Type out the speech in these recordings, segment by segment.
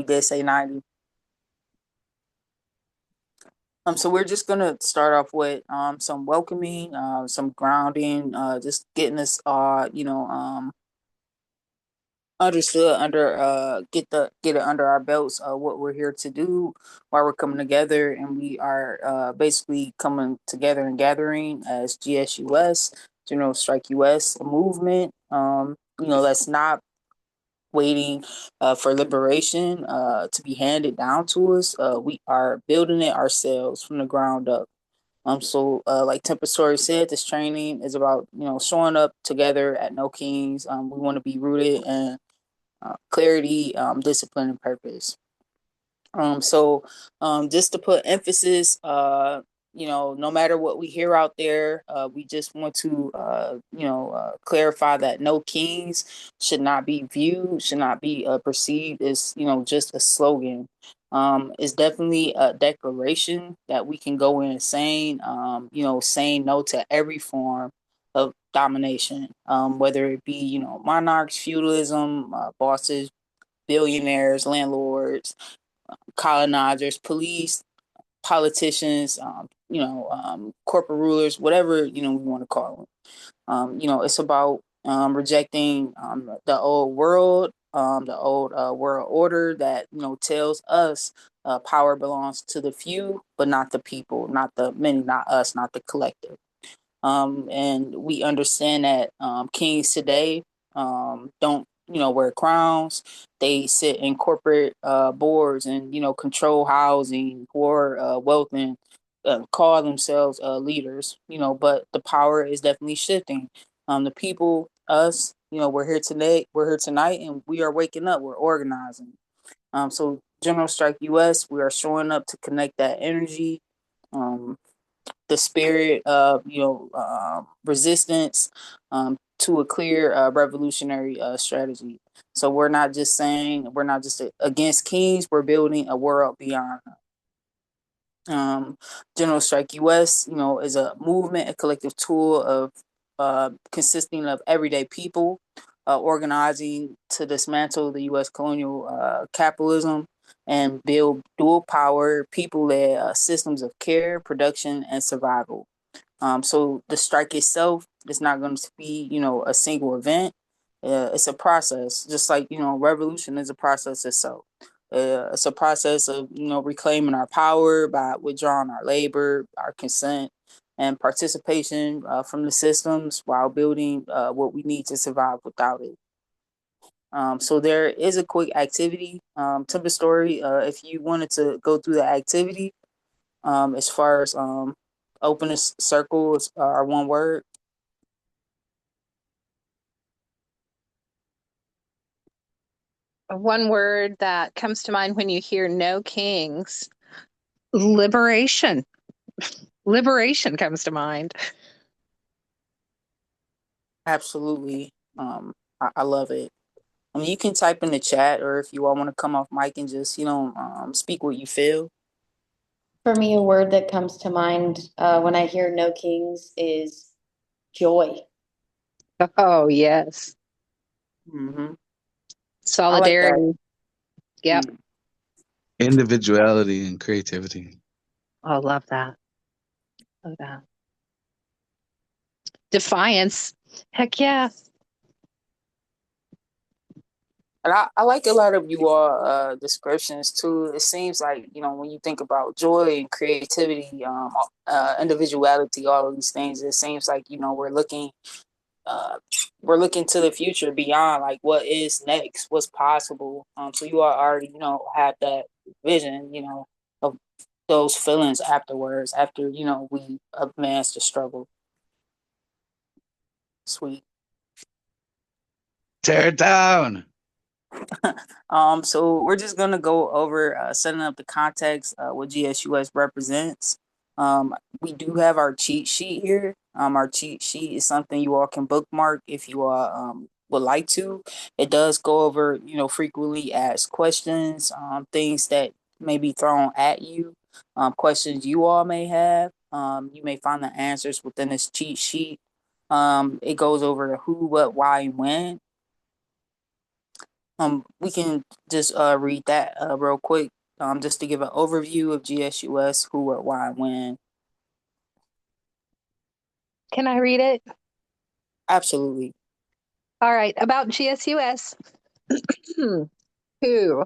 did say 90. So we're just gonna start off with some welcoming, some grounding, just getting us understood under get it under our belts what we're here to do, why we're coming together, and we are basically coming together and gathering as GSUS, General Strike US, a movement. That's not waiting for liberation to be handed down to us. We are building it ourselves from the ground up. Like Tempest said, this training is about showing up together at No Kings. We want to be rooted in clarity, discipline, and purpose. Just to put emphasis, no matter what we hear out there, we just want to, clarify that no kings should not be viewed, should not be perceived as, just a slogan. It's definitely a declaration that we can go in saying, saying no to every form of domination, whether it be, monarchs, feudalism, bosses, billionaires, landlords, colonizers, police, politicians, corporate rulers, whatever we want to call them. It's about rejecting the old world, the old world order that tells us power belongs to the few, but not the people, not the many, not us, not the collective. And we understand that kings today don't wear crowns. They sit in corporate boards and control housing, hoard wealth, and call themselves leaders. But the power is definitely shifting. The people, us, we're here today. We're here tonight, and we are waking up. We're organizing. So General Strike US, we are showing up to connect that energy. The spirit of resistance to a clear revolutionary strategy. So we're not just saying we're not just against kings. We're building a world beyond. Um, General Strike US, is a movement, a collective tool of consisting of everyday people organizing to dismantle the U.S. colonial capitalism and build dual power, people-led systems of care, production, and survival. So the strike itself is not going to be, a single event. It's a process, just like revolution is a process itself. It's a process of reclaiming our power by withdrawing our labor, our consent, and participation from the systems while building what we need to survive without it. So there is a quick activity, Timber Story. If you wanted to go through the activity, as far as open circles are one word. One word that comes to mind when you hear no kings, liberation. Liberation comes to mind. Absolutely. I love it. I mean, you can type in the chat, or if you all want to come off mic and just, speak what you feel. For me, a word that comes to mind when I hear no kings is joy. Oh, yes. Mm-hmm. Solidarity. Like yep. Individuality and creativity. Oh, love that. Love that. Defiance. Heck yeah. And I like a lot of you all descriptions too. It seems like when you think about joy and creativity, individuality, all of these things, it seems like uh, we're looking to the future beyond like what is next, what's possible. So you all already have that vision, of those feelings afterwards, after we advance the struggle. Sweet. Tear it down. So we're just gonna go over setting up the context, what GSUS represents. We do have our cheat sheet here. Our cheat sheet is something you all can bookmark if you all would like to. It does go over frequently asked questions, things that may be thrown at you, questions you all may have. You may find the answers within this cheat sheet. It goes over the who, what, why, and when. We can just read that real quick, just to give an overview of GSUS, who, what, why, when. Can I read it? Absolutely. All right. About GSUS, who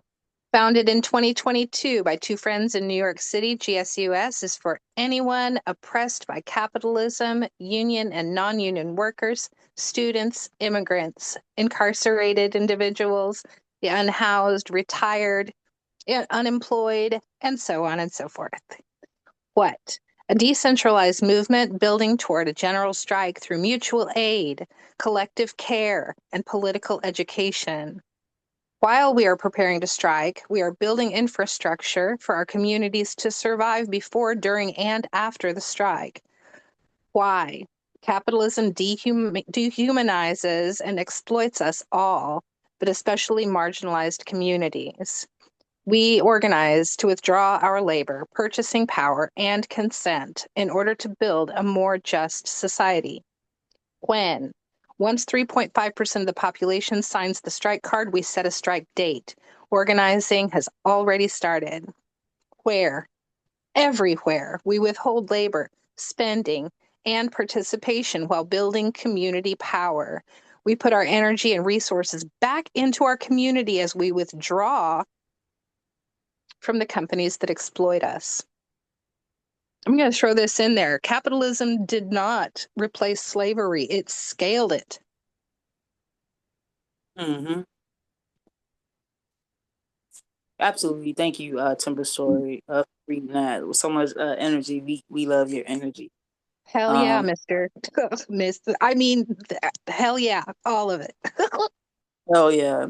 founded in 2022 by two friends in New York City, GSUS is for anyone oppressed by capitalism, union and non-union workers, students, immigrants, incarcerated individuals, the unhoused, retired, unemployed, and so on and so forth. What? A decentralized movement building toward a general strike through mutual aid, collective care, and political education. While we are preparing to strike, we are building infrastructure for our communities to survive before, during, and after the strike. Why? Capitalism dehumanizes and exploits us all, but especially marginalized communities. We organize to withdraw our labor, purchasing power, and consent in order to build a more just society. When? Once 3.5% of the population signs the strike card, we set a strike date. Organizing has already started. Where? Everywhere. We withhold labor, spending, and participation while building community power. We put our energy and resources back into our community as we withdraw from the companies that exploit us. I'm going to throw this in there. Capitalism did not replace slavery, it scaled it. Mm-hmm. Absolutely. Thank you, Timber Story, for reading that with so much energy. We love your energy. Hell yeah, Um, Mr. Mr. I mean, hell yeah, all of it. oh yeah.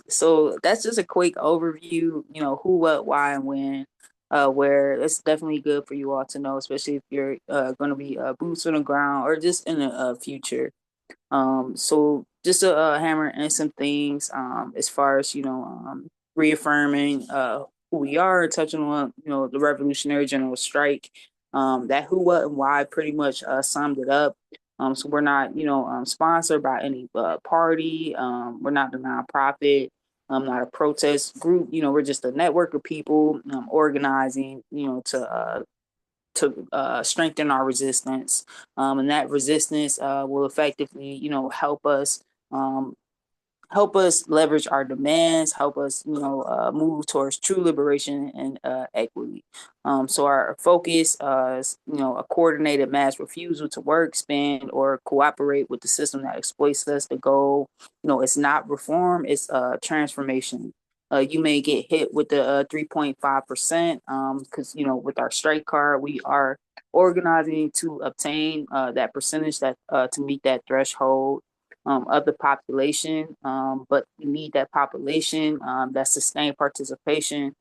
So that's just a quick overview. Who, what, why, and when. Where it's definitely good for you all to know, especially if you're going to be boots on the ground or just in the future. So just to hammer in some things as far as reaffirming who we are, touching on the Revolutionary General Strike. That who, what, and why pretty much summed it up. So we're not sponsored by any party. We're not a nonprofit. Not a protest group. We're just a network of people organizing. To strengthen our resistance. And that resistance will effectively, um, help us leverage our demands, help us, move towards true liberation and equity. So our focus is, a coordinated mass refusal to work, spend, or cooperate with the system that exploits us. The goal, it's not reform, it's transformation. You may get hit with the 3.5% because, with our strike card, we are organizing to obtain that percentage that to meet that threshold of the population, but you need that population that sustained participation,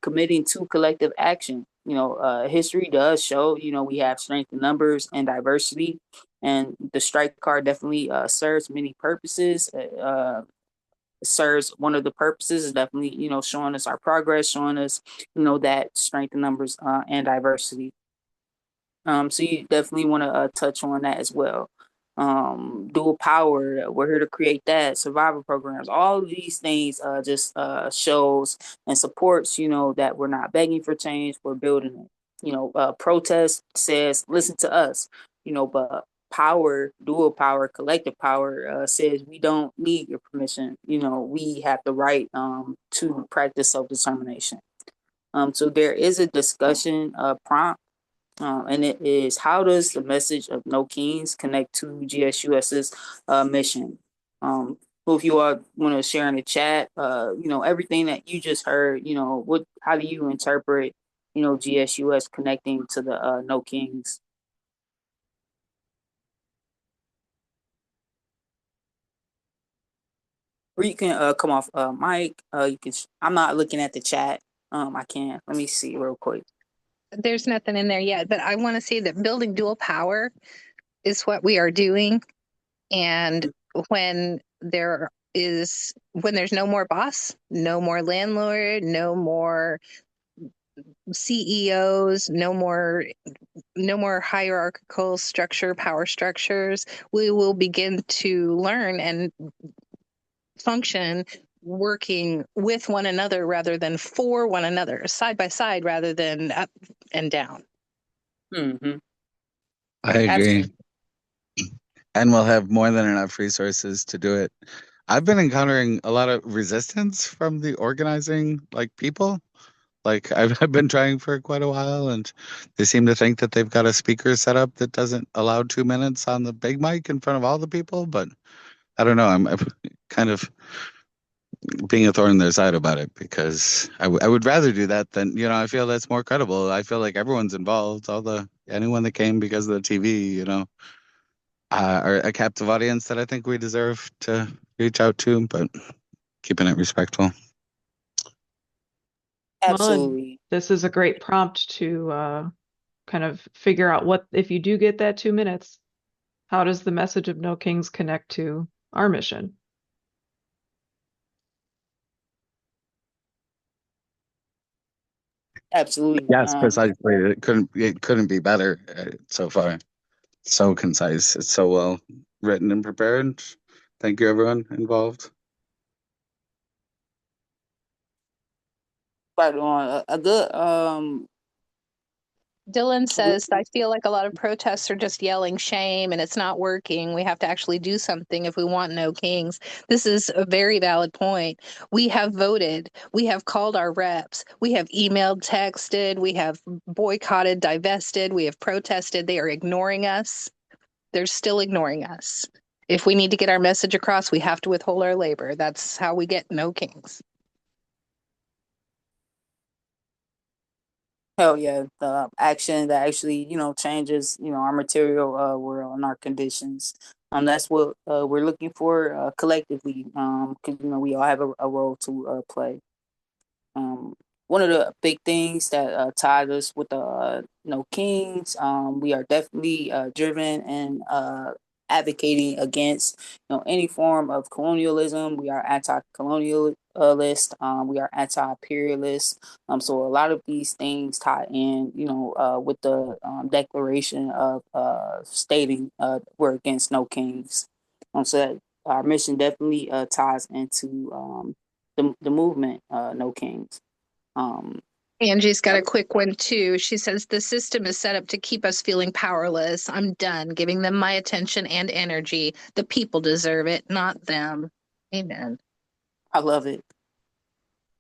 committing to collective action. History does show, we have strength in numbers and diversity, and the strike card definitely serves many purposes. Serves one of the purposes is definitely, showing us our progress, showing us, that strength in numbers and diversity. So you definitely want to touch on that as well. Dual power, we're here to create that. Survival programs, all of these things just shows and supports, that we're not begging for change, we're building it. Protest says, listen to us, but power, dual power, collective power says we don't need your permission. We have the right to practice self-determination. So there is a discussion prompt and it is, how does the message of No Kings connect to GSUS's mission? So if you all want to share in the chat, everything that you just heard, how do you interpret, GSUS connecting to the No Kings? Or you can come off mic. You can. I'm not looking at the chat. I can. Let me see real quick. There's nothing in there yet, but I want to say that building dual power is what we are doing. And when there's no more boss, no more landlord, no more CEOs, no more hierarchical power structures, we will begin to learn and function working with one another rather than for one another, side by side rather than up and down. Mm-hmm. I agree. Absolutely. And we'll have more than enough resources to do it. I've been encountering a lot of resistance from the organizing people. I've been trying for quite a while, and they seem to think that they've got a speaker set up that doesn't allow 2 minutes on the big mic in front of all the people. But I don't know. I'm kind of being a thorn in their side about it because I would rather do that than, I feel that's more credible. I feel like everyone's involved. Anyone that came because of the TV, are a captive audience that I think we deserve to reach out to, but keeping it respectful. Well, and Absolutely. this is a great prompt to kind of figure out what, if you do get that 2 minutes, how does the message of No Kings connect to our mission? Absolutely. Yes, precisely. It couldn't be better so far. So concise. It's so well written and prepared. Thank you, everyone involved. Right on. A good Dylan says, I feel like a lot of protests are just yelling shame and it's not working. We have to actually do something if we want no kings. This is a very valid point. We have voted. We have called our reps. We have emailed, texted. We have boycotted, divested. We have protested. They are ignoring us. They're still ignoring us. If we need to get our message across, we have to withhold our labor. That's how we get no kings. hell yeah, the action that actually, changes, our material world and our conditions. That's what we're looking for collectively. 'Cause, we all have a role to play. Um, One of the big things that tied us with the No Kings, we are definitely driven and advocating against any form of colonialism. We are anti-colonialist. We are anti-imperialist. So a lot of these things tie in, with the declaration of stating we're against No Kings. So that our mission definitely ties into the movement, No Kings. Um, Angie's got a quick one too. She says the system is set up to keep us feeling powerless. I'm done giving them my attention and energy. The people deserve it, not them. Amen. I love it.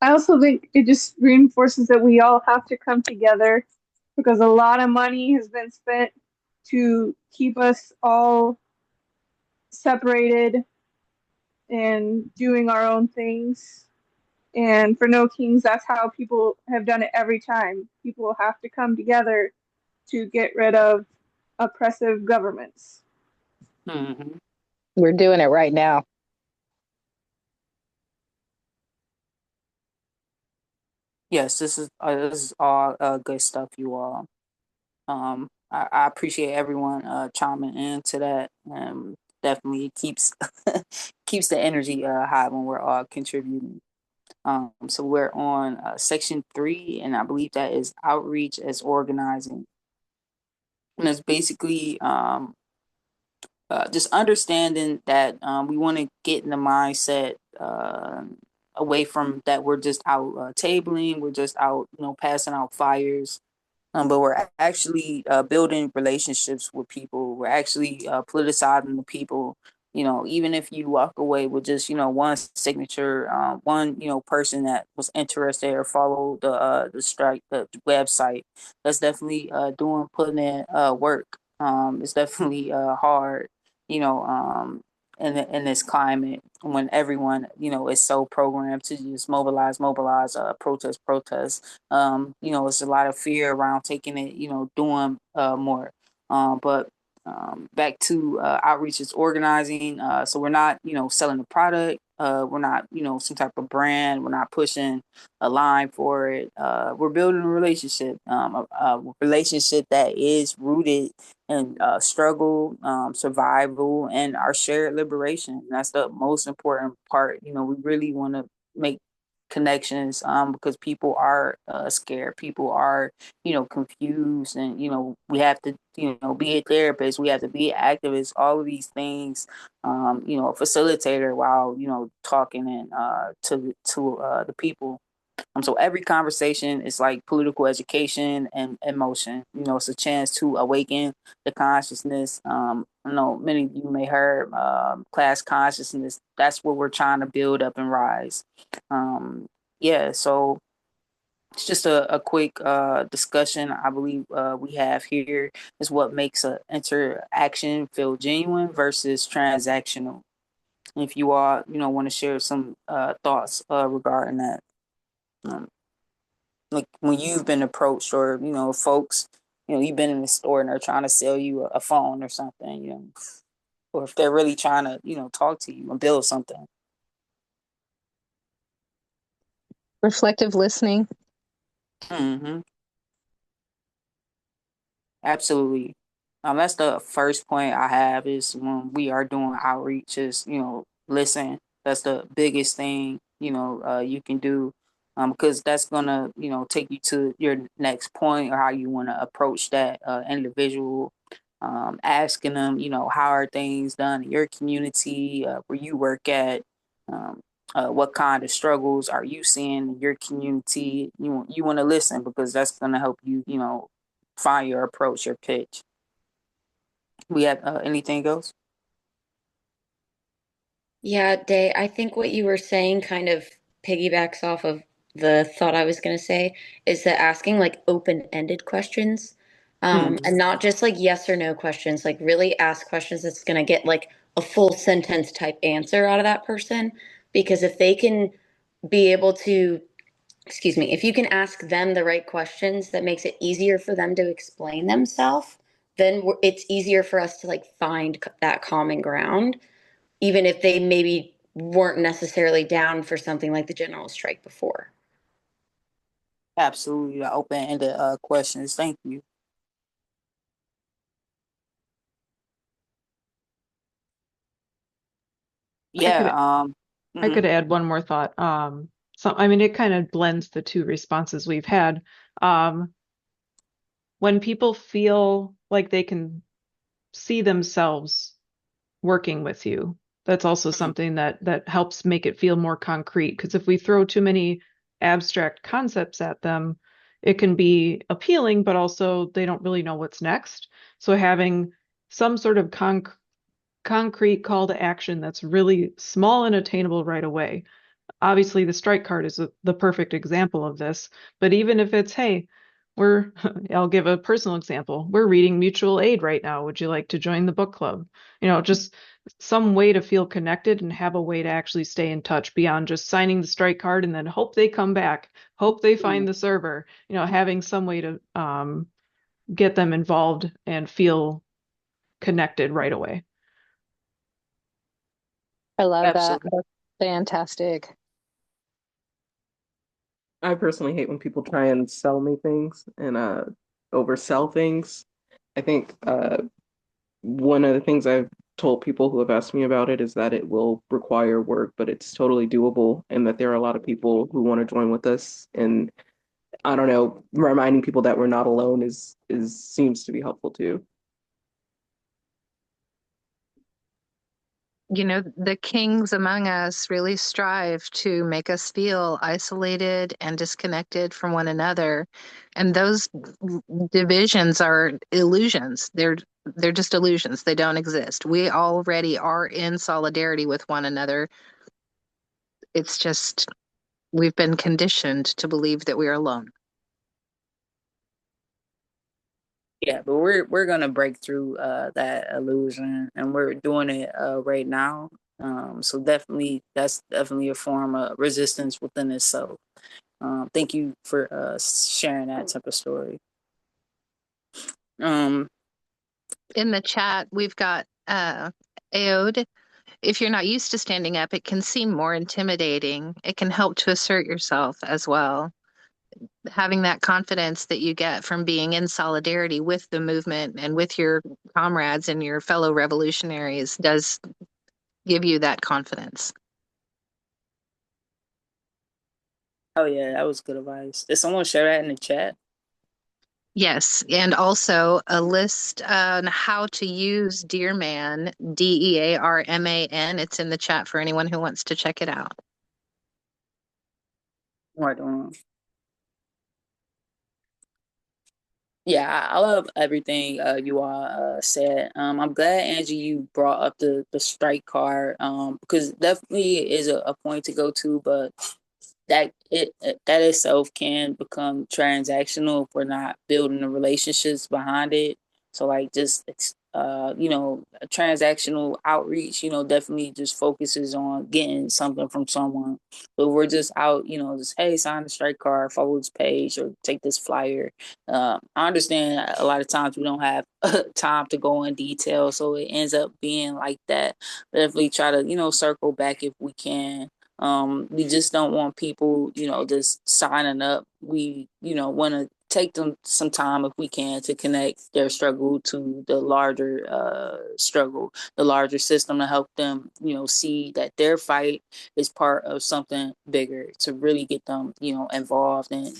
I also think it just reinforces that we all have to come together because a lot of money has been spent to keep us all separated and doing our own things. And for No Kings, that's how people have done it every time. People have to come together to get rid of oppressive governments. Mm-hmm. We're doing it right now. Yes, this is all good stuff, you all. I appreciate everyone chiming into that. Definitely keeps keeps the energy high when we're all contributing. So we're on section 3, and I believe that is outreach as organizing, and it's basically just understanding that we want to get in the mindset away from that we're just out tabling, we're just out, passing out flyers, but we're actually building relationships with people. We're actually politicizing the people. Even if you walk away with just one signature, one person that was interested or followed the strike the website, that's definitely doing putting in work. It's definitely hard, you know, um, in this climate when everyone is so programmed to just mobilize, protest. It's a lot of fear around taking it, doing more. But back to outreach is organizing. So we're not, selling a product. We're not, some type of brand. We're not pushing a line for it. We're building a relationship, a relationship that is rooted in struggle, survival, and our shared liberation. That's the most important part. We really want to make connections, because people are scared. People are, confused, and we have to, be a therapist. We have to be activists. All of these things, a facilitator while talking and to the people. So every conversation is like political education and emotion. It's a chance to awaken the consciousness. I know many of you may heard class consciousness. That's what we're trying to build up and rise. Yeah, so it's just a quick discussion. I believe we have here is what makes an interaction feel genuine versus transactional. If you all, want to share some thoughts regarding that. Um, like when you've been approached or folks, you've been in the store and they're trying to sell you a phone or something, or if they're really trying to talk to you and build something. Reflective listening. Hmm. Absolutely. That's the first point I have is when we are doing outreach is, listen. That's the biggest thing, you can do. Because that's gonna, take you to your next point or how you want to approach that individual. Asking them, how are things done in your community, where you work at, um, what kind of struggles are you seeing in your community? You want to listen because that's gonna help you, find your approach, your pitch. We have anything else? Yeah, Day, I think what you were saying kind of piggybacks off of the thought I was going to say is that asking like open-ended questions, Hmm. and not just like yes or no questions, like really ask questions that's going to get like a full sentence type answer out of that person. Because if they can be able to, excuse me, if you can ask them the right questions that makes it easier for them to explain themselves, then it's easier for us to like find that common ground even if they maybe weren't necessarily down for something like the general strike before. Absolutely, open-ended questions. Thank you. I Yeah. could I Mhm. could add one more thought. So I mean, it kind of blends the two responses we've had. Um, when people feel like they can see themselves working with you, that's also Mhm. something that helps make it feel more concrete. Because if we throw too many abstract concepts at them, it can be appealing, but also they don't really know what's next. So having some sort of concrete call to action that's really small and attainable right away. Obviously, the strike card is the perfect example of this. But even if it's, hey, we're, I'll give a personal example. We're reading mutual aid right now. Would you like to join the book club? Just some way to feel connected and have a way to actually stay in touch beyond just signing the strike card and then hope they come back, hope they find the server, having some way to get them involved and feel connected right away. I love that. Absolutely. That's fantastic. I personally hate when people try and sell me things and oversell things. I think one of the things I've told people who have asked me about it is that it will require work, but it's totally doable, and that there are a lot of people who want to join with us. And I don't know, reminding people that we're not alone is seems to be helpful too. The kings among us really strive to make us feel isolated and disconnected from one another. And those divisions are illusions. They're just illusions. They don't exist. We already are in solidarity with one another. It's just we've been conditioned to believe that we're alone. Yeah, but we're gonna break through that illusion, and we're doing it right now. So definitely, that's definitely a form of resistance within itself. Thank you for sharing that type of story. Um, In the chat, we've got Aode. If you're not used to standing up, it can seem more intimidating. It can help to assert yourself as well. Having that confidence that you get from being in solidarity with the movement and with your comrades and your fellow revolutionaries does give you that confidence. Oh yeah, that was good advice. Did someone share that in the chat? Yes, and also a list on how to use Dearman, Dearman. It's in the chat for anyone who wants to check it out. Right on. Yeah, I love everything you all said. I'm glad, Angie, you brought up the strike card because definitely is a point to go to, but that itself can become transactional if we're not building the relationships behind it. So like just a transactional outreach, definitely just focuses on getting something from someone. But we're just out, just hey, sign the strike card, follow this page, or take this flyer. I understand a lot of times we don't have time to go in detail, so it ends up being like that. Definitely try to circle back if we can. We just don't want people, just signing up. We, want to take them some time if we can to connect their struggle to the larger struggle, the larger system to help them, see that their fight is part of something bigger to really get them, involved and,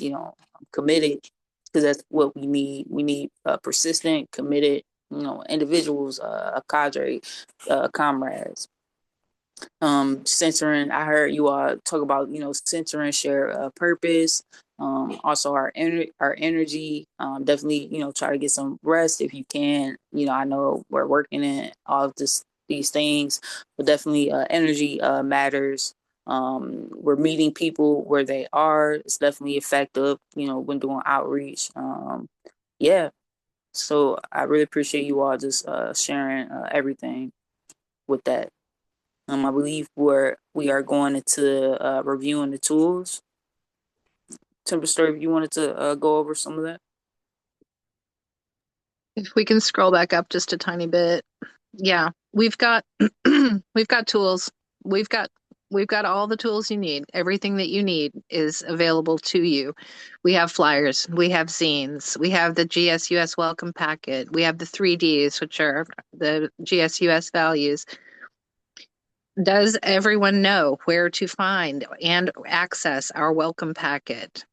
committed because that's what we need. We need persistent, committed, individuals, a cadre, comrades. Censoring, I heard you all talk about censoring share purpose, also our energy, definitely try to get some rest if you can. I know we're working in all of these things, but definitely energy matters. We're meeting people where they are. It's definitely effective when doing outreach. Yeah, so I really appreciate you all just sharing everything with that. I believe we are going into reviewing the tools. Temperature, if you wanted to go over some of that. If we can scroll back up just a tiny bit. Yeah, we've got we've got tools. We've got we've got all the tools you need. Everything that you need is available to you. We have flyers, we have zines, we have the GSUS welcome packet, we have the 3Ds, which are the GSUS values. Does everyone know where to find and access our welcome packet?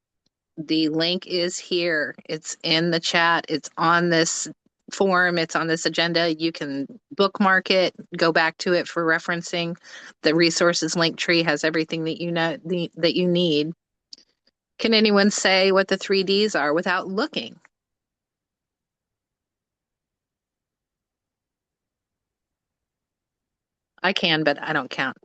The link is here. It's in the chat. It's on this form. It's on this agenda. You can bookmark it, go back to it for referencing. The resources link tree has everything that that you need. Can anyone say what the 3Ds are without looking? I can, but I don't count.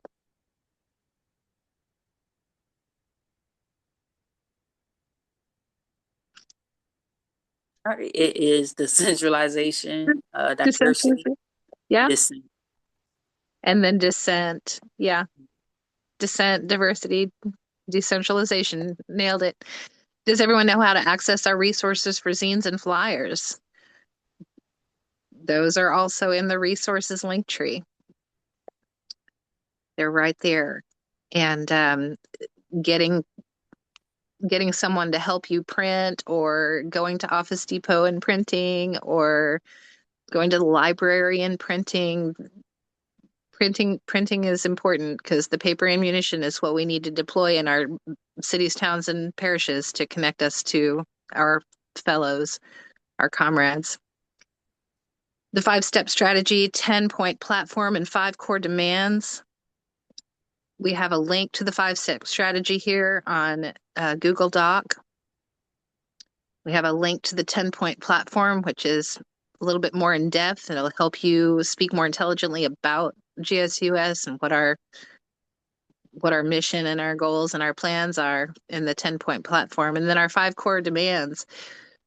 It is decentralization, diversity, Decentralization. Yeah. dissent. And then dissent. Yeah. Dissent, diversity, decentralization. Nailed it. Does everyone know how to access our resources for zines and flyers? Those are also in the resources link tree. They're right there. And getting someone to help you print, or going to Office Depot and printing, or going to the library and printing. Printing is important because the paper ammunition is what we need to deploy in our cities, towns, and parishes to connect us to our fellows, our comrades. The 5-step strategy, 10-point platform, and 5 core demands. We have a link to the 5-step strategy here on Google Doc. We have a link to the 10-point platform, which is a little bit more in depth. It'll help you speak more intelligently about GSUS and what our mission and our goals and our plans are in the 10-point platform. And then our 5 core demands.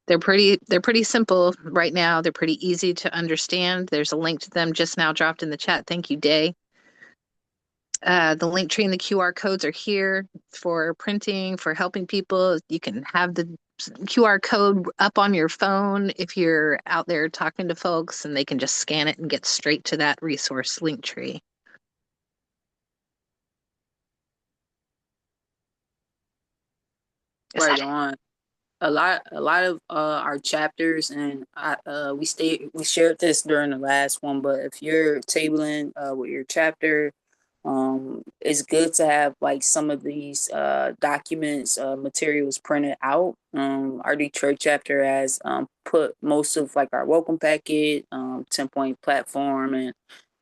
They're pretty simple right now. They're pretty easy to understand. There's a link to them just now dropped in the chat. Thank you, Day. The link tree and the QR codes are here for printing, for helping people. You can have the QR code up on your phone if you're out there talking to folks, and they can just scan it and get straight to that resource link tree. Right on. A lot of our chapters, and we shared this during the last one, but if you're tabling with your chapter, It's good to have like some of these documents, materials printed out. Our Detroit chapter has put most of like our welcome packet, 10-point platform, and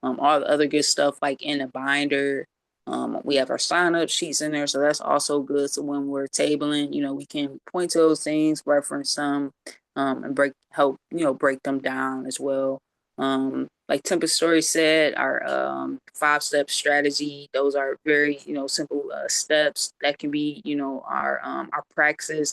all the other good stuff like in a binder. We have our sign up sheets in there, so that's also good. So when we're tabling, we can point to those things, reference them, and break them down as well. Like Tempest Story said, our 5-step strategy, those are very, simple steps that can be, our practice,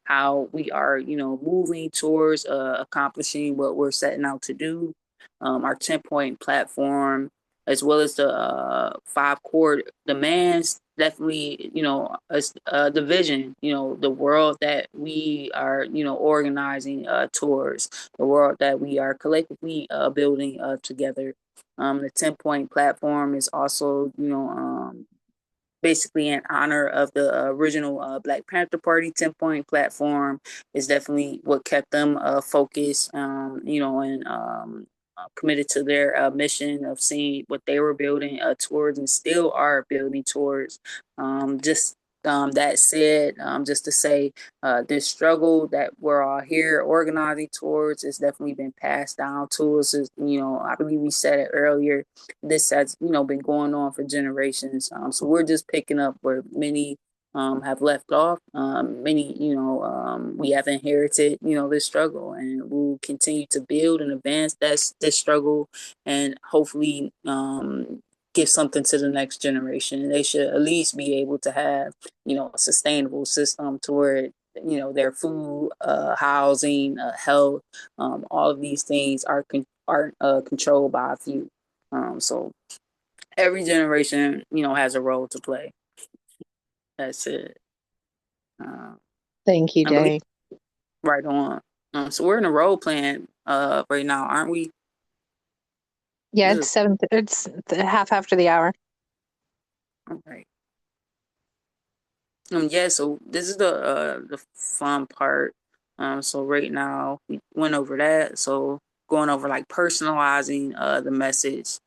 how we are, moving towards accomplishing what we're setting out to do. Our 10-point platform, as well as the 5 core demands, definitely, the vision, the world that we are, organizing towards, the world that we are collectively building together. The 10-point platform is also, basically in honor of the original Black Panther Party 10-point platform. Is definitely what kept them focused, and committed to their mission of seeing what they were building towards and still are building towards. Just that said, just to say, this struggle that we're all here organizing towards has definitely been passed down to us. I believe we said it earlier. This has, been going on for generations. So we're just picking up where many have left off. Many, we have inherited, this struggle, and we'll continue to build and advance this struggle, and hopefully give something to the next generation. They should at least be able to have, a sustainable system to where, their food, housing, health, all of these things are controlled by a few. So every generation, has a role to play. That's it. Thank you, I believe Day. right on. So we're in a role playing right now, aren't we? Yeah, Good. it's 7. It's the half after the hour. All right. Yeah, so this is the fun part. So right now we went over that. So going over like personalizing the message.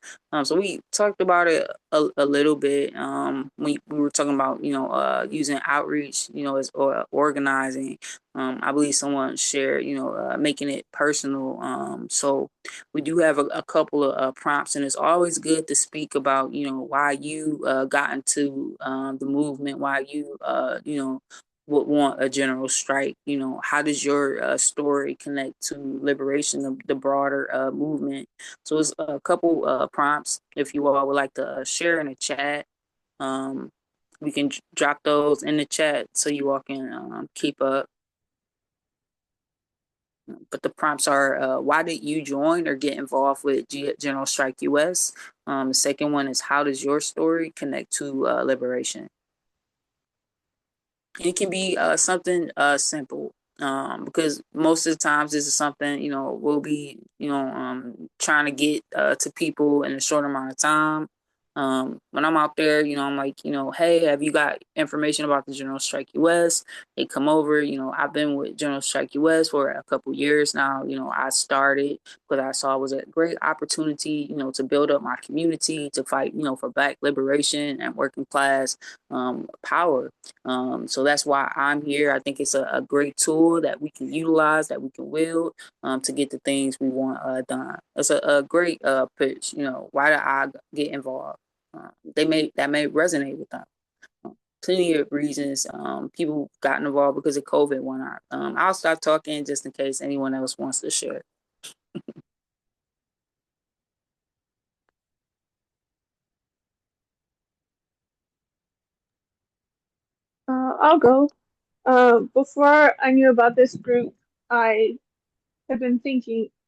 So we talked about it a little bit. We were talking about, using outreach, as or organizing. I believe someone shared, making it personal. So we do have a couple of prompts, and it's always good to speak about, why you got into the movement, why you, would want a general strike. How does your story connect to liberation of the broader movement? So it's a couple prompts. If you all would like to share in the chat, um, we can drop those in the chat so you all can keep up. But the prompts are, why did you join or get involved with General Strike US? The second one is, how does your story connect to liberation? It can be something simple, because most of the times this is something, we'll be, trying to get to people in a short amount of time. When I'm out there, I'm like, hey, have you got information about the General Strike US? They come over. I've been with General Strike US for a couple years now. I started because I saw it was a great opportunity, to build up my community, to fight, for Black liberation and working class power. So that's why I'm here. I think it's a great tool that we can utilize, that we can wield, to get the things we want done. It's a great pitch. Why did I get involved? That may resonate with them. Plenty of reasons. People got involved because of COVID. Why not? I'll stop talking just in case anyone else wants to share. I'll go. Before I knew about this group, I I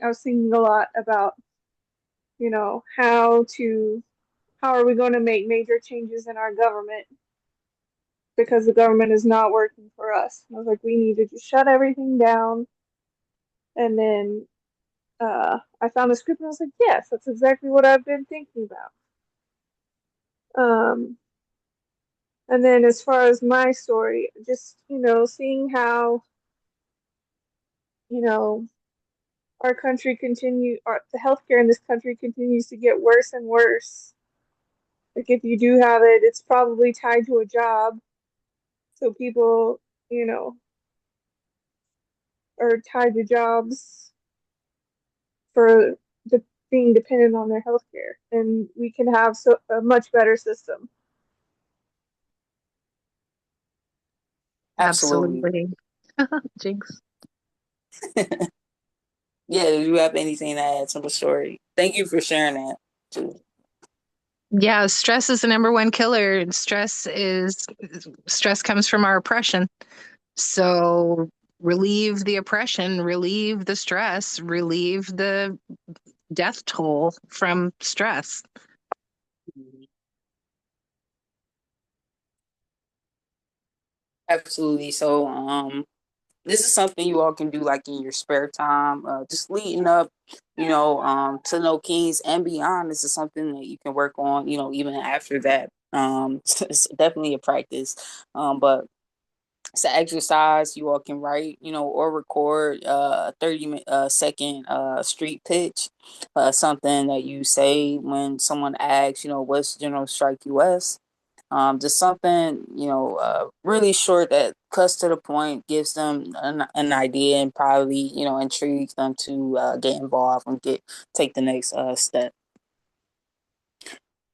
was thinking a lot about, how are we going to make major changes in our government because the government is not working for us. And I was like, we need to just shut everything down. And then I found the script and I was like, yes, that's exactly what I've been thinking about. And then as far as my story, just, seeing how, you know, our country the healthcare in this country continues to get worse and worse. Like if you do have it, it's probably tied to a job. So people, are tied to jobs for being dependent on their healthcare, and we can have a much better system. Absolutely. Absolutely. Jinx. Yeah, do you have anything to add to the story? Thank you for sharing that too. Yeah, stress is the number one killer. And stress comes from our oppression. So relieve the oppression, relieve the stress, relieve the death toll from stress. Absolutely. So, this is something you all can do like in your spare time, just leading up, to No Kings and beyond. This is something that you can work on, even after that. It's definitely a practice. But it's an exercise you all can write, or record a 30-second street pitch, something that you say when someone asks, what's General Strike US? Just something, really short that cuts to the point, gives them an idea, and probably, intrigues them to get involved and take the next step.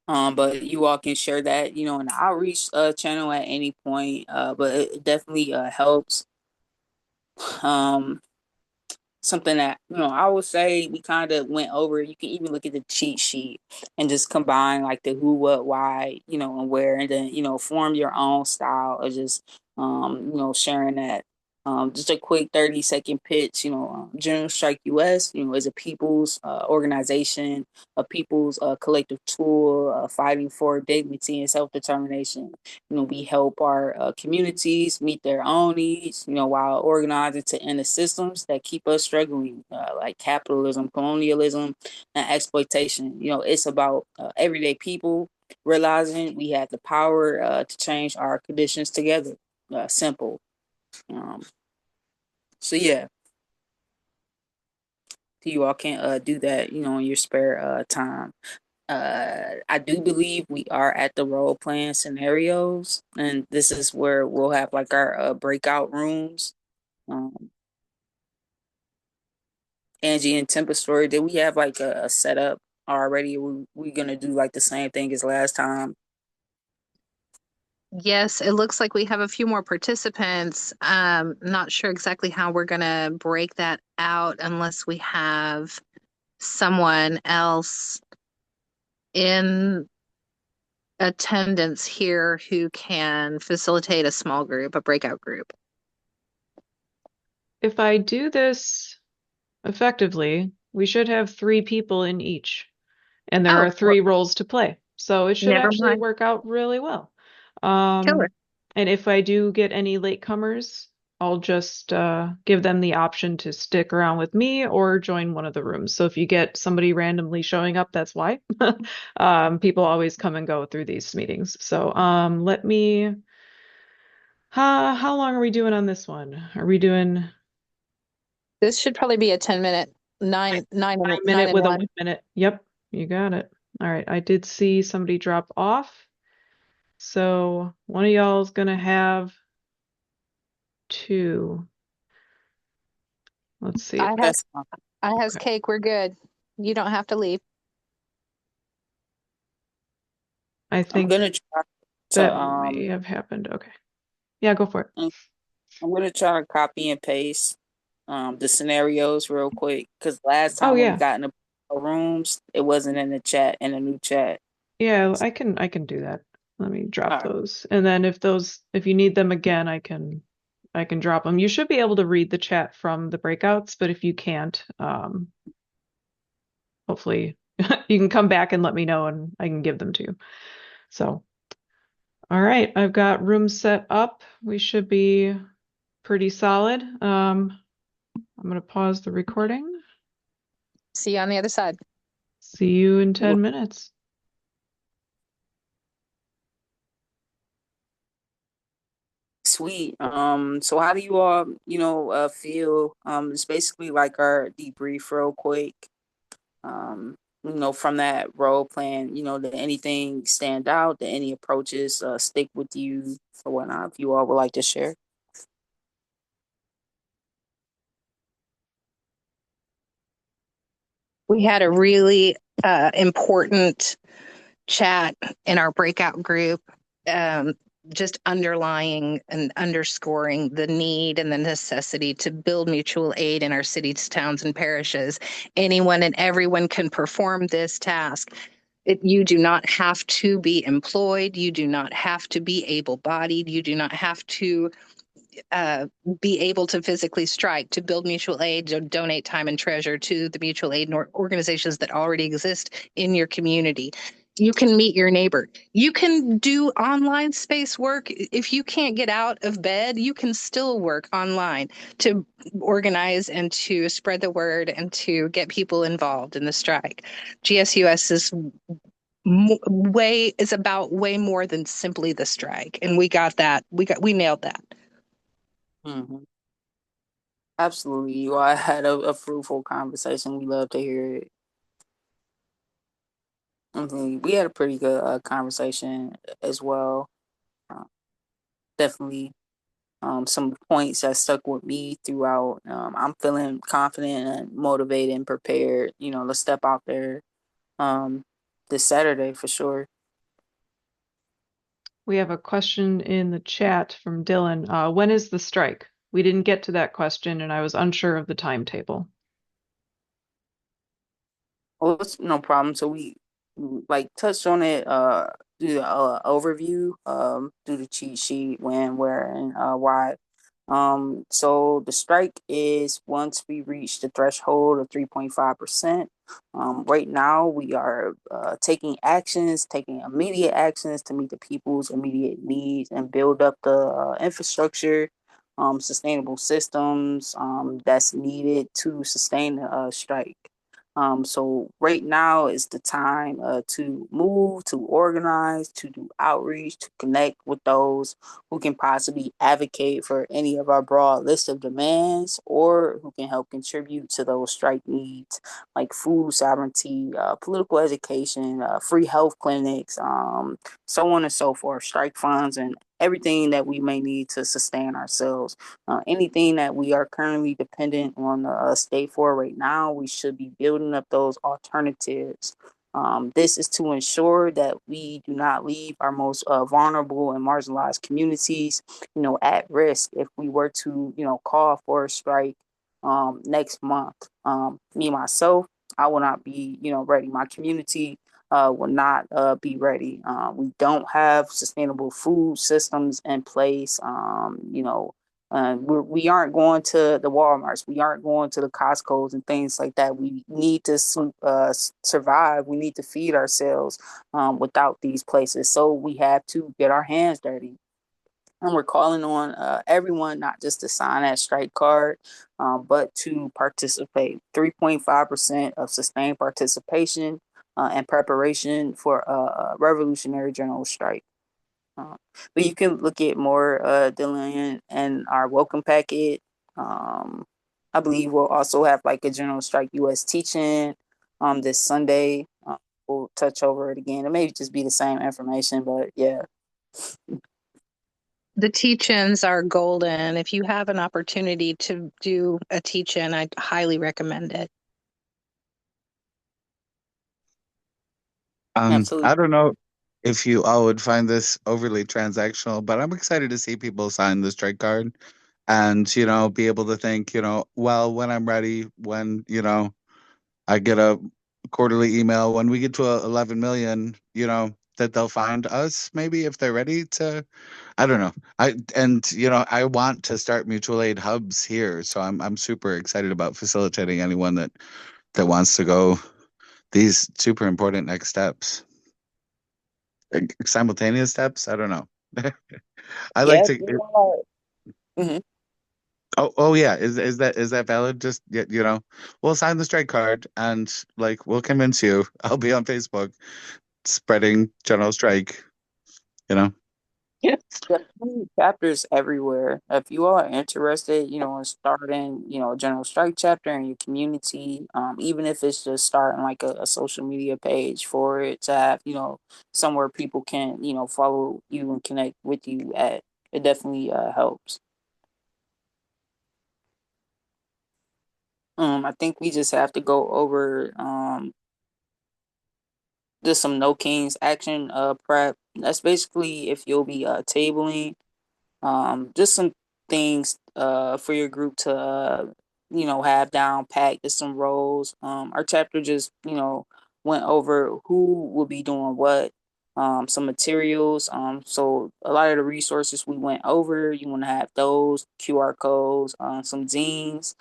But you all can share that, in the outreach channel at any point. But it definitely helps. Um, Something that I would say we kind of went over. You can even look at the cheat sheet and just combine like the who, what, why, and where, and then form your own style of just sharing that. Just a quick 30-second pitch. General Strike US, is a people's organization, a people's collective tool, fighting for dignity and self determination. We help our communities meet their own needs, while organizing to end the systems that keep us struggling, like capitalism, colonialism, and exploitation. It's about everyday people realizing we have the power to change our conditions together. Simple. Um, so yeah, you all can do that, in your spare time. I do believe we are at the role playing scenarios, and this is where we'll have like our breakout rooms. Um, Angie and Tempest story. Did we have like a setup already? We gonna do like the same thing as last time? Yes, it looks like we have a few more participants. Not sure exactly how we're going to break that out unless we have someone else in attendance here who can facilitate a small group, a breakout group. If I do this effectively, we should have 3 people in each, and there Oh, are 3 roles to play. So it should never actually mind. work out really well. Killer. And if I do get any latecomers, I'll just give them the option to stick around with me or join one of the rooms. So if you get somebody randomly showing up, that's why. People always come and go through these meetings. So let me. How long are we doing on this one? Are we doing This should probably be a 10-minute, nine, nine, and 9 minute nine with a and 1 minute? Yep, you got it. All right, I did see somebody drop off. So one of y'all is gonna have 2. Let's see if I has That's fine. I has okay. cake. We're good. You don't have to leave. I I'm think gonna try to that may have happened. Okay. Yeah, go for it. I'm gonna try to copy and paste the scenarios real quick, because last Oh time when we yeah. got in the rooms, it wasn't in the chat, in the new chat. Yeah, I can do that. Let me drop All right. those. And then if you need them again, I can drop them. You should be able to read the chat from the breakouts, but if you can't, hopefully you can come back and let me know and I can give them to you. So, all right, I've got rooms set up. We should be pretty solid. I'm going to pause the recording. See you on the other side. See you in 10 minutes. Sweet. So how do you all, feel? It's basically like our debrief real quick. Um, from that role playing, did anything stand out? Did any approaches stick with you or whatnot? If you all would like to share. We had a really important chat in our breakout group, um, just underlying and underscoring the need and the necessity to build mutual aid in our cities, towns, and parishes. Anyone and everyone can perform this task. You do not have to be employed. You do not have to be able bodied. You do not have to uh, be able to physically strike, to build mutual aid, to donate time and treasure to the mutual aid organizations that already exist in your community. You can meet your neighbor. You can do online space work. If you can't get out of bed, you can still work online to organize and to spread the word and to get people involved in the strike. GSUS is about way more than simply the strike, and we got that. We nailed that. Hmm. Absolutely. You all had a fruitful conversation. We love to hear it. We had a pretty good conversation as well. Uh, Definitely some points that stuck with me throughout. I'm feeling confident and motivated and prepared, to step out there um, this Saturday for sure. We have a question in the chat from Dylan. When is the strike? We didn't get to that question, and I was unsure of the timetable. Oh, it's no problem. So we like touched on it through the overview, through the cheat sheet, when, where, and why. So the strike is once we reach the threshold of 3.5%. Right now, we are taking immediate actions to meet the people's immediate needs and build up the infrastructure, sustainable systems that's needed to sustain the strike. So right now is the time to move, to organize, to do outreach, to connect with those who can possibly advocate for any of our broad list of demands or who can help contribute to those strike needs like food sovereignty, political education, free health clinics, so on and so forth, strike funds, and everything that we may need to sustain ourselves. Anything that we are currently dependent on the state for right now, we should be building up those alternatives. This is to ensure that we do not leave our most vulnerable and marginalized communities, at risk if we were to, call for a strike next month. Me myself, I will not be, ready. My community will not be ready. We don't have sustainable food systems in place. We aren't going to the Walmarts. We aren't going to the Costco's and things like that. We need to survive. We need to feed ourselves without these places. So we have to get our hands dirty. And we're calling on everyone not just to sign that strike card, but to participate. 3.5% of sustained participation and preparation for a revolutionary general strike. Uh, but you can look at more, Dylan, and our welcome packet. Um, I believe we'll also have like a general strike U.S. teaching this Sunday. We'll touch over it again. It may just be the same information, but yeah. The teach-ins are golden. If you have an opportunity to do a teach-in, I highly recommend it. Absolutely. I don't know if you all would find this overly transactional, but I'm excited to see people sign the strike card and, be able to think, well, when I'm ready, when, I get a quarterly email, when we get to 11 million, that they'll find us maybe if they're ready to, I don't know. I want to start mutual aid hubs here. So I'm super excited about facilitating anyone that wants to go these super important next steps. Simultaneous steps? I don't know. I like Yeah, to. you are. Mhm. Oh yeah. Is that valid? Just we'll sign the strike card and like we'll convince you. I'll be on Facebook spreading general strike. You know. Definitely chapters everywhere. If you all are interested, in starting, a general strike chapter in your community, even if it's just starting like a social media page for it to have, somewhere people can, follow you and connect with you at, it definitely helps. I think we just have to go over just some no kings action prep. That's basically if you'll be tabling just some things for your group to have down packed, just some roles. Our chapter just went over who will be doing what, some materials. So a lot of the resources we went over, you want to have those QR codes, some zines.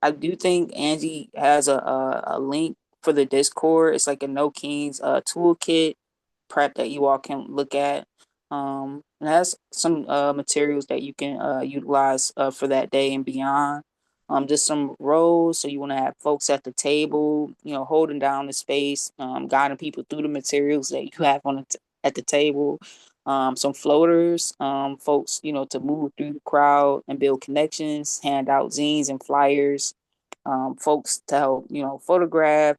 I do think Angie has a link for the Discord. It's like a No Kings toolkit prep that you all can look at. It has some materials that you can utilize for that day and beyond. Just some roles, so you want to have folks at the table, holding down the space, guiding people through the materials that you have at the table. Some floaters, folks, to move through the crowd and build connections, hand out zines and flyers, folks to help, photograph,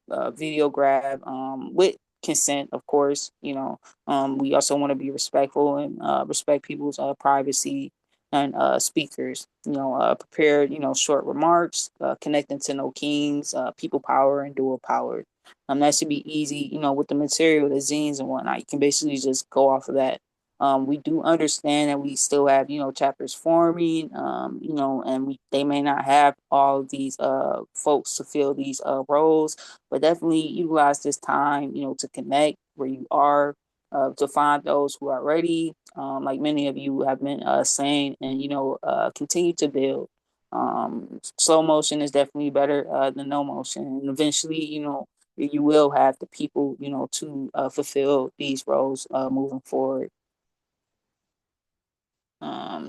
videograph, with consent, of course. We also want to be respectful and respect people's privacy and speakers. Prepare, short remarks, connecting to no kings, people power and dual power. That should be easy, with the material, the zines and whatnot. You can basically just go off of that. We do understand that we still have, chapters forming, and they may not have all of these folks to fill these roles, but definitely utilize this time, to connect where you are, to find those who are ready, like many of you have been saying, and continue to build. Slow motion is definitely better than no motion, and eventually, you will have the people, to fulfill these roles moving forward.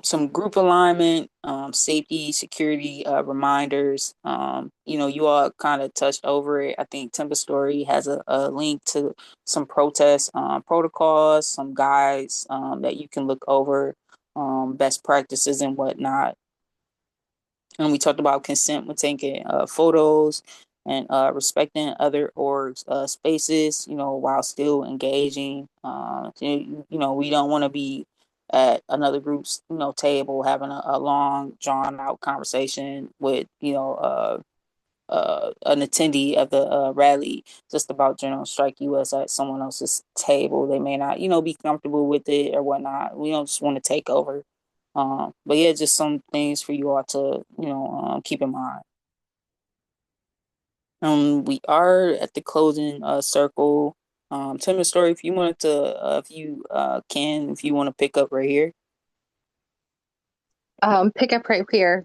Some group alignment, safety, security reminders. You all kind of touched over it. I think Temple Story has a link to some protest protocols, some guides that you can look over, best practices and whatnot. And we talked about consent when taking photos and respecting other orgs spaces, while still engaging. We don't want to be at another group's, table having a long, drawn out conversation with, an attendee of the rally just about General Strike US at someone else's table. They may not, be comfortable with it or whatnot. We don't just want to take over. But yeah, just some things for you all to, keep in mind. We are at the closing circle. Tell me a story if you wanted to, if you want to pick up right here. Pick up right here.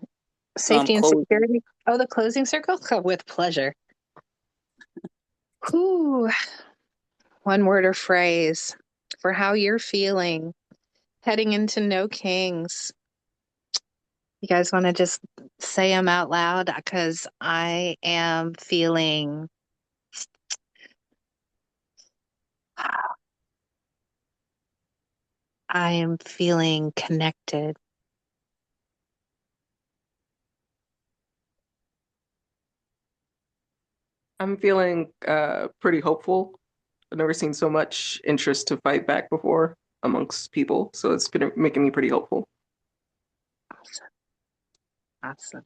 Safety and Closing. security. Oh, the closing circle? Oh, with pleasure. Whew. One word or phrase for how you're feeling heading into No Kings. You guys want to just say them out loud? Because I am feeling, I am feeling connected. I'm feeling pretty hopeful. I've never seen so much interest to fight back before amongst people, so it's been making me pretty hopeful. Awesome. Awesome.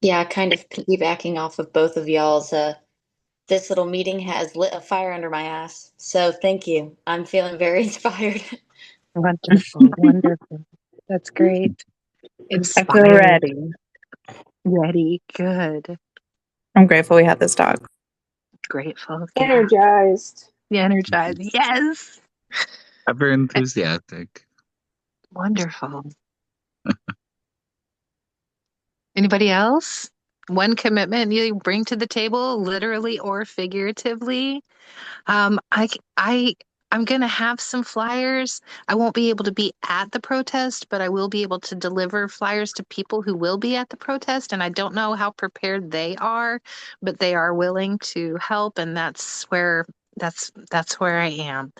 Yeah, kind of piggybacking off of both of y'all's, this little meeting has lit a fire under my ass. So thank you. I'm feeling very inspired. Wonderful. Wonderful. That's great. I feel Inspired. ready. Ready. Good. I'm grateful we had this talk. Grateful. Yeah. Energized. Energized. Yes. Ever enthusiastic. Wonderful. Anybody else? One commitment you bring to the table, literally or figuratively. Um, I, I, I'm gonna have some flyers. I won't be able to be at the protest, but I will be able to deliver flyers to people who will be at the protest. And I don't know how prepared they are, but they are willing to help, and that's where I am.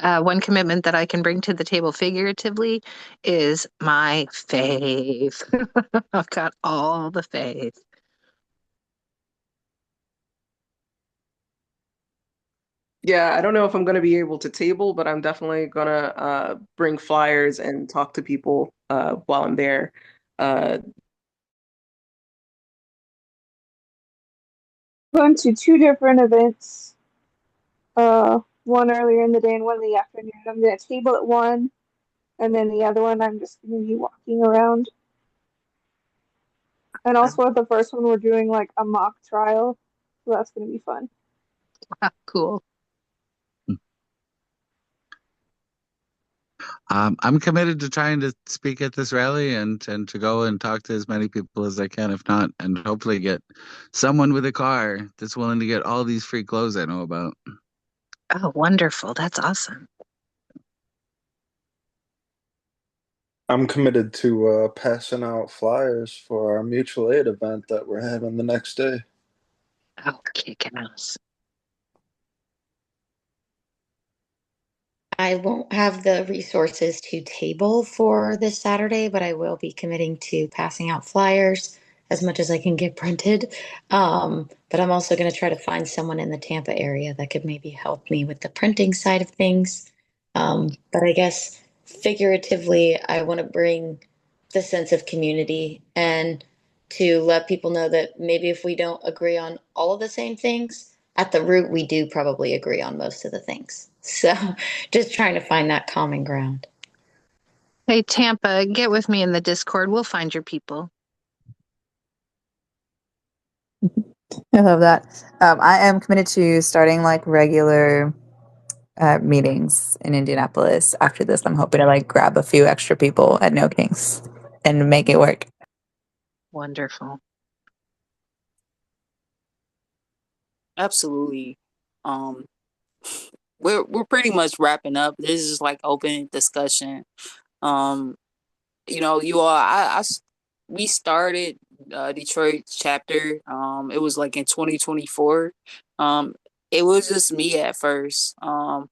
One commitment that I can bring to the table figuratively is my faith. I've got all the faith. Yeah, I don't know if I'm gonna be able to table, but I'm definitely gonna bring flyers and talk to people while I'm there. Uh, Going to two different events. One earlier in the day and one in the afternoon. I'm gonna table at one, and then the other one I'm just gonna be walking around. And also at the first one we're doing like a mock trial, so that's gonna be fun. Cool. I'm committed to trying to speak at this rally and to go and talk to as many people as I can, if not, and hopefully get someone with a car that's willing to get all these free clothes I know about. Oh, wonderful. That's awesome. I'm committed to passing out flyers for our mutual aid event that we're having the next day. Oh, kick ass. I won't have the resources to table for this Saturday, but I will be committing to passing out flyers as much as I can get printed. But I'm also going to try to find someone in the Tampa area that could maybe help me with the printing side of things. But I guess figuratively, I want to bring the sense of community and to let people know that maybe if we don't agree on all of the same things, at the root, we do probably agree on most of the things. So just trying to find that common ground. Hey, Tampa, get with me in the Discord. We'll find your people. I love that. I am committed to starting like regular meetings in Indianapolis after this. I'm hoping to like grab a few extra people at No Kings and make it work. Wonderful. Absolutely. Um, we're pretty much wrapping up. This is like open discussion. Um, you all, we started Detroit chapter. It was like in 2024. Um, it was just me at first. I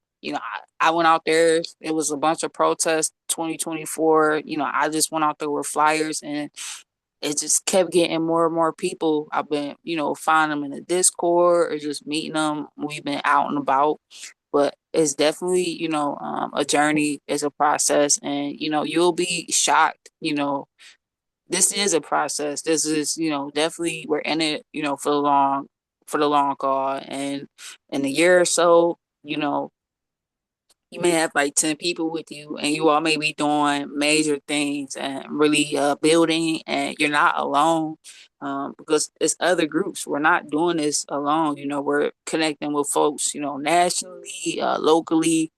went out there. It was a bunch of protests 2024. I just went out there with flyers and it just kept getting more and more people. I've been, finding them in the Discord or just meeting them. We've been out and about, but it's definitely, a journey. It's a process, and you'll be shocked. This is a process. This is, definitely we're in it, for the long haul, and in a year or so, you may have like 10 people with you and you all may be doing major things and really building, and you're not alone, because it's other groups. We're not doing this alone. We're connecting with folks, nationally, locally.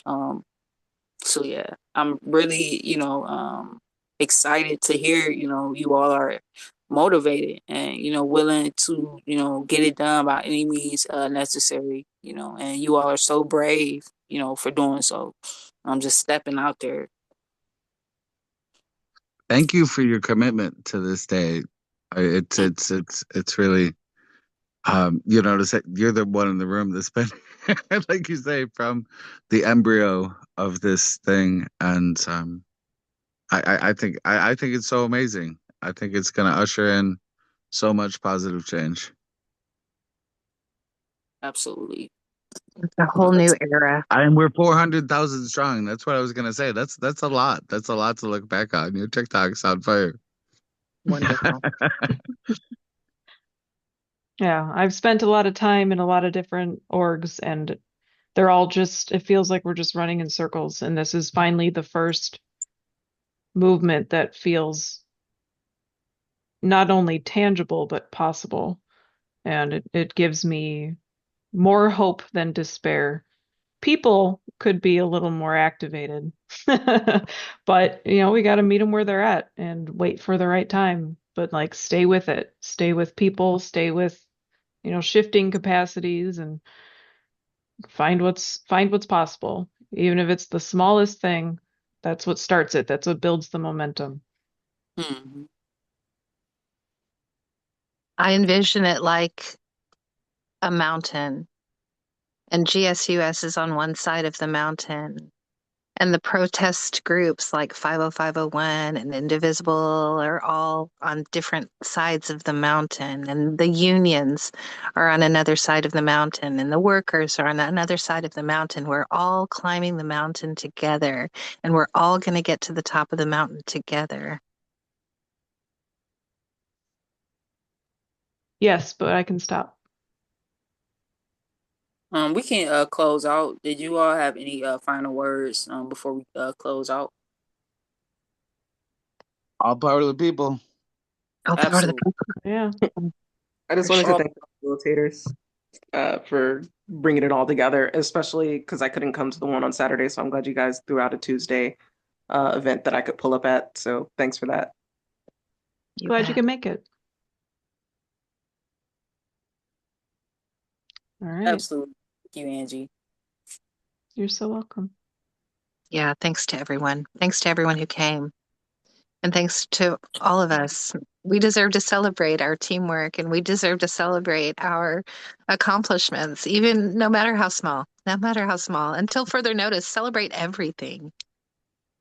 um, so yeah, I'm really, excited to hear, you all are motivated and, willing to, get it done by any means necessary, and you all are so brave, for doing so. I'm just stepping out there. Thank you for your commitment to this day. It's really to say you're the one in the room that's been like you say, from the embryo of this thing, and I think it's so amazing. I think it's going to usher in so much positive change. Absolutely. It's a whole new era. And we're 400,000 strong. That's what I was going to say. That's a lot. That's a lot to look back on. Your TikTok's on fire. Wonderful. Yeah, I've spent a lot of time in a lot of different orgs, and they're all just, it feels like we're just running in circles. And this is finally the first movement that feels not only tangible, but possible. And it gives me more hope than despair. People could be a little more activated, but we got to meet them where they're at and wait for the right time. But like, stay with it, stay with people, stay with, shifting capacities, and find what's possible. Even if it's the smallest thing, that's what starts it. That's what builds the momentum. Hmm. I envision it like a mountain, And GSUS is on one side of the mountain. And the protest groups like 50501 and Indivisible are all on different sides of the mountain. And the unions are on another side of the mountain. And the workers are on another side of the mountain. We're all climbing the mountain together. And we're all going to get to the top of the mountain together. Yes, but I can stop. We can close out. Did you all have any final words before we close out? All power to the people. All power to the Absolutely. people. Yeah. I just For wanted to sure. thank the facilitators for bringing it all together, especially because I couldn't come to the one on Saturday. So I'm glad you guys threw out a Tuesday event that I could pull up at. So thanks for that. You Glad you bet. can make it. All right. Absolutely. Thank you, Angie. You're so welcome. Yeah, thanks to everyone. Thanks to everyone who came. And thanks to all of us. We deserve to celebrate our teamwork and we deserve to celebrate our accomplishments, even no matter how small, no matter how small. Until further notice, celebrate everything.